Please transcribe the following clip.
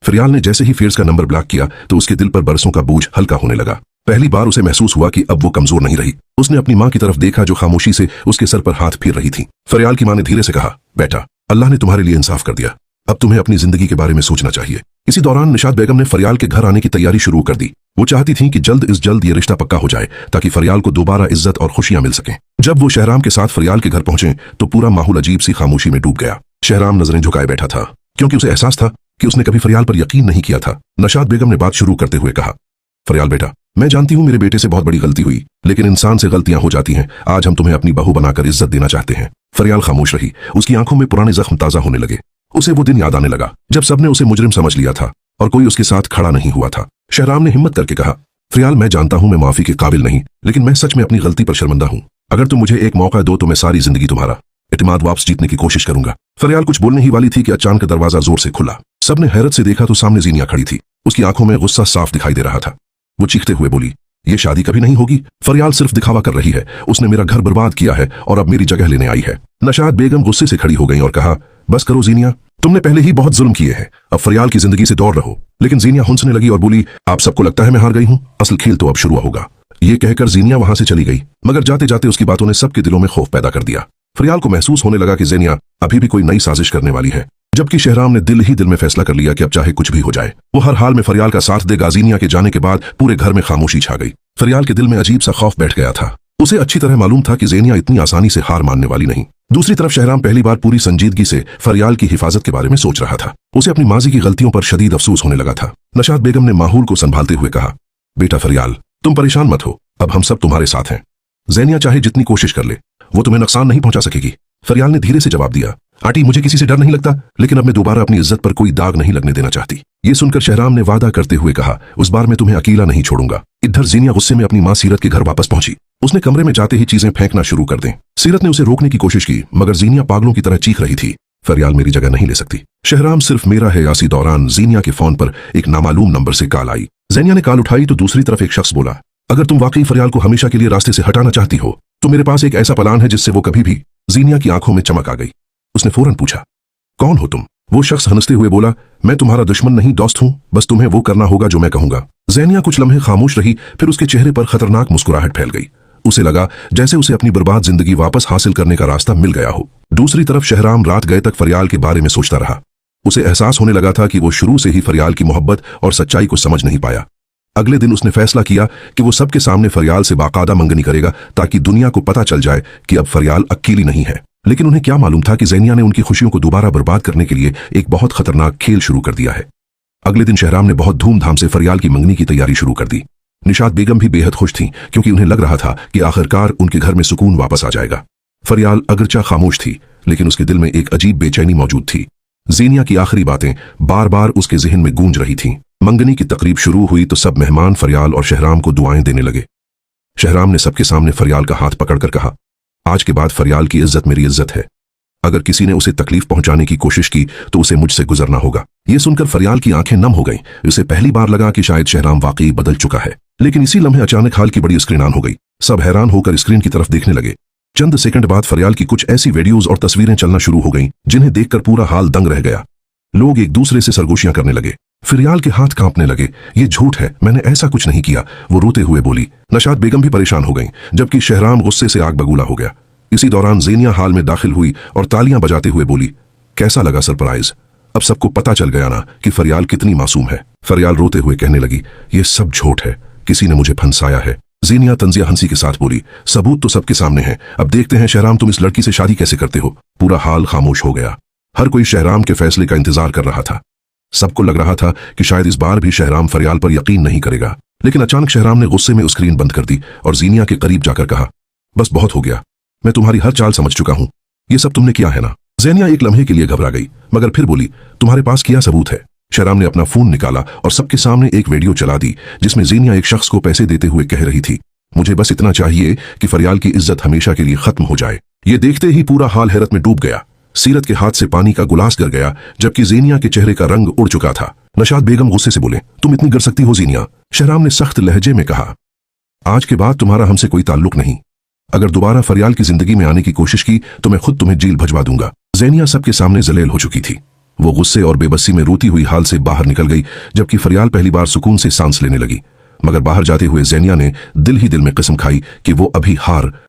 फरियाल ने जैसे ही फेर्स का नंबर ब्लॉक किया तो उसके दिल पर बरसों का बोझ हल्का होने लगा। पहली बार उसे महसूस हुआ कि अब वो कमजोर नहीं रही। उसने अपनी माँ की तरफ देखा जो खामोशी से उसके सर पर हाथ फेर रही थी। फरियाल की माँ ने धीरे से कहा, बेटा, अल्लाह ने तुम्हारे लिए इंसाफ कर दिया, अब तुम्हें अपनी जिंदगी के बारे में सोचना चाहिए। इसी दौरान निशात बेगम ने फरियाल के घर आने की तैयारी शुरू कर दी। वो चाहती थी कि जल्द ये रिश्ता पक्का हो जाए ताकि फरियाल को दोबारा इज्जत और खुशियां मिल सकें। जब वो शहराम के साथ फरियाल के घर पहुंचे तो पूरा माहौल अजीब सी खामोशी में डूब गया। शहराम नजरें झुकाए बैठा था क्योंकि उसे एहसास था कि उसने कभी फरियाल पर यकीन नहीं किया था। निशात बेगम ने बात शुरू करते हुए कहा, फरियाल बेटा, मैं जानती हूँ मेरे बेटे से बहुत बड़ी गलती हुई, लेकिन इंसान से गलतियां हो जाती हैं। आज हम तुम्हें अपनी बहू बनाकर इज्जत देना चाहते हैं। फरियाल खामोश रही। उसकी आंखों में पुराने जख्म ताजा होने लगे। उसे वो दिन याद आने लगा जब सबने उसे मुजरिम समझ लिया था और कोई उसके साथ खड़ा नहीं हुआ था। शहराम ने हिम्मत करके कहा, फरियाल, मैं जानता हूं मैं माफी के काबिल नहीं, लेकिन मैं सच में अपनी गलती पर शर्मिंदा हूं। अगर तुम मुझे एक मौका दो तो मैं सारी जिंदगी तुम्हारा एतमाद वापस जीतने की कोशिश करूंगा। फरियाल कुछ बोलने ही वाली थी कि अचानक दरवाजा जोर से खुला। सबने हैरत से देखा तो सामने जीनिया खड़ी थी। उसकी आंखों में गुस्सा साफ दिखाई दे रहा था। वो चीखते हुए बोली, ये शादी कभी नहीं होगी। फरियाल सिर्फ दिखावा कर रही है। उसने मेरा घर बर्बाद किया है और अब मेरी जगह लेने आई है। निशात बेगम गुस्से से खड़ी हो गई और कहा, बस करो जीनिया, तुमने पहले ही बहुत जुल्म किए हैं, अब फरियाल की जिंदगी से दूर रहो। लेकिन जीनिया हुंसने लगी और बोली, आप सबको लगता है मैं हार गई हूं, असल खेल तो अब शुरू होगा। ये कहकर जीनिया वहां से चली गई, मगर जाते जाते उसकी बातों ने सबके दिलों में खौफ पैदा कर दिया। फरियाल को महसूस होने लगा कि जीनिया अभी भी कोई नई साजिश करने वाली है, जबकि शहराम ने दिल ही दिल में फैसला कर लिया कि अब चाहे कुछ भी हो जाए वो हर हाल में फरियाल का साथ देगा। जीनिया के जाने के बाद पूरे घर में खामोशी छा गई। फरियाल के दिल में अजीब सा खौफ बैठ गया था। उसे अच्छी तरह मालूम था कि ज़ेनिया इतनी आसानी से हार मानने वाली नहीं। दूसरी तरफ शहराम पहली बार पूरी संजीदगी से फरियाल की हिफाजत के बारे में सोच रहा था। उसे अपनी माजी की गलतियों पर शदीद अफसोस होने लगा था। निशात बेगम ने माहौल को संभालते हुए कहा, बेटा फरियाल, तुम परेशान मत हो, अब हम सब तुम्हारे साथ हैं। ज़ेनिया चाहे जितनी कोशिश कर ले, वो तुम्हें नुकसान नहीं पहुंचा सकेगी। फरियाल ने धीरे से जवाब दिया, आंटी, मुझे किसी से डर नहीं लगता, लेकिन अब मैं दोबारा अपनी इज्जत पर कोई दाग नहीं लगने देना चाहती। ये सुनकर शहराम ने वादा करते हुए कहा, उस बार मैं तुम्हें अकेला नहीं छोड़ूंगा। इधर ज़ेनिया गुस्से में अपनी मां सीरत के घर वापस पहुंची। उसने कमरे में जाते ही चीजें फेंकना शुरू कर दें। सीरत ने उसे रोकने की कोशिश की, मगर ज़ेनिया पागलों की तरह चीख रही थी, फरियाल मेरी जगह नहीं ले सकती। शहराम सिर्फ मेरा है। इसी दौरान ज़ेनिया के फोन पर एक नामालूम नंबर से कॉल आई। ज़ेनिया ने कॉल उठाई तो दूसरी तरफ एक शख्स बोला, अगर तुम वाकई फरियाल को हमेशा के लिए रास्ते से हटाना चाहती हो तो मेरे पास एक ऐसा प्लान है जिससे वो कभी भी। ज़ेनिया की आंखों में चमक आ गई। उसने फौरन पूछा, कौन हो तुम? वो शख्स हंसते हुए बोला, मैं तुम्हारा दुश्मन नहीं, दोस्त हूं, बस तुम्हें वो करना होगा जो मैं कहूंगा। ज़ेनिया कुछ लम्हे खामोश रही, फिर उसके चेहरे पर खतरनाक मुस्कुराहट फैल गई। उसे लगा जैसे उसे अपनी बर्बाद जिंदगी वापस हासिल करने का रास्ता मिल गया हो। दूसरी तरफ शहराम रात गए तक फरियाल के बारे में सोचता रहा। उसे एहसास होने लगा था कि वो शुरू से ही फरियाल की मोहब्बत और सच्चाई को समझ नहीं पाया। अगले दिन उसने फैसला किया कि वो सबके सामने फरियाल से बाकायदा मंगनी करेगा ताकि दुनिया को पता चल जाए कि अब फरियाल अकेली नहीं है। लेकिन उन्हें क्या मालूम था कि ज़ेनिया ने उनकी खुशियों को दोबारा बर्बाद करने के लिए एक बहुत खतरनाक खेल शुरू कर दिया है। अगले दिन शहराम ने बहुत धूमधाम से फरियाल की मंगनी की तैयारी शुरू कर दी। निशात बेगम भी बेहद खुश थीं क्योंकि उन्हें लग रहा था कि आखिरकार उनके घर में सुकून वापस आ जाएगा। फरियाल अगरचा खामोश थी, लेकिन उसके दिल में एक अजीब बेचैनी मौजूद थी। ज़ेनिया की आखिरी बातें बार बार उसके जहन में गूंज रही थीं। मंगनी की तकरीब शुरू हुई तो सब मेहमान फरियाल और शहराम को दुआएं देने लगे। शहराम ने सबके सामने फरियाल का हाथ पकड़कर कहा, आज के बाद फरियाल की इज्जत मेरी इज्जत है। अगर किसी ने उसे तकलीफ पहुंचाने की कोशिश की तो उसे मुझसे गुजरना होगा। यह सुनकर फरियाल की आंखें नम हो गईं। उसे पहली बार लगा कि शायद शहराम वाकई बदल चुका है। लेकिन इसी लम्हे अचानक हाल की बड़ी स्क्रीन ऑन हो गई। सब हैरान होकर स्क्रीन की तरफ देखने लगे। चंद सेकंड बाद फरियाल की कुछ ऐसी वीडियोज और तस्वीरें चलना शुरू हो गईं जिन्हें देखकर पूरा हाल दंग रह गया। लोग एक दूसरे से सरगोशियां करने लगे। फरियाल के हाथ कांपने लगे। ये झूठ है, मैंने ऐसा कुछ नहीं किया, वो रोते हुए बोली। निशात बेगम भी परेशान हो गईं, जबकि शहराम गुस्से से आग बगूला हो गया। इसी दौरान ज़ेनिया हाल में दाखिल हुई और तालियां बजाते हुए बोली, कैसा लगा सरप्राइज? अब सबको पता चल गया ना कि फरियाल कितनी मासूम है। फरियाल रोते हुए कहने लगी, ये सब झूठ है, किसी ने मुझे फंसाया है। ज़ेनिया तंजिया हंसी के साथ बोली, सबूत तो सबके सामने हैं, अब देखते हैं शहराम तुम इस लड़की से शादी कैसे करते हो। पूरा हाल खामोश हो गया। हर कोई शहराम के फैसले का इंतजार कर रहा था। सबको लग रहा था कि शायद इस बार भी शहराम फरियाल पर यकीन नहीं करेगा। लेकिन अचानक शहराम ने गुस्से में स्क्रीन बंद कर दी और ज़ेनिया के करीब जाकर कहा, बस बहुत हो गया, मैं तुम्हारी हर चाल समझ चुका हूं। ये सब तुमने किया है ना? ज़ेनिया एक लम्हे के लिए घबरा गई, मगर फिर बोली, तुम्हारे पास क्या सबूत है? शहराम ने अपना फोन निकाला और सबके सामने एक वीडियो चला दी जिसमें ज़ेनिया एक शख्स को पैसे देते हुए कह रही थी, मुझे बस इतना चाहिए कि फरियाल की इज्जत हमेशा के लिए खत्म हो जाए। ये देखते ही पूरा हाल हैरत में डूब गया। सीरत के हाथ से पानी का गुलास गिर गया, जबकि ज़ेनिया के चेहरे का रंग उड़ चुका था। निशात बेगम गुस्से से बोले, तुम इतनी गिर सकती हो ज़ेनिया? शहराम ने सख्त लहजे में कहा, आज के बाद तुम्हारा हमसे कोई ताल्लुक नहीं। अगर दोबारा फरियाल की जिंदगी में आने की कोशिश की तो मैं खुद तुम्हें जेल भजवा दूंगा। ज़ेनिया सबके सामने जलील हो चुकी थी। वो गुस्से और बेबसी में रोती हुई हाल से बाहर निकल गई, जबकि फरियाल पहली बार सुकून से सांस लेने लगी। मगर बाहर जाते हुए ज़ैनिया ने दिल ही दिल में कसम खाई कि वो अभी हार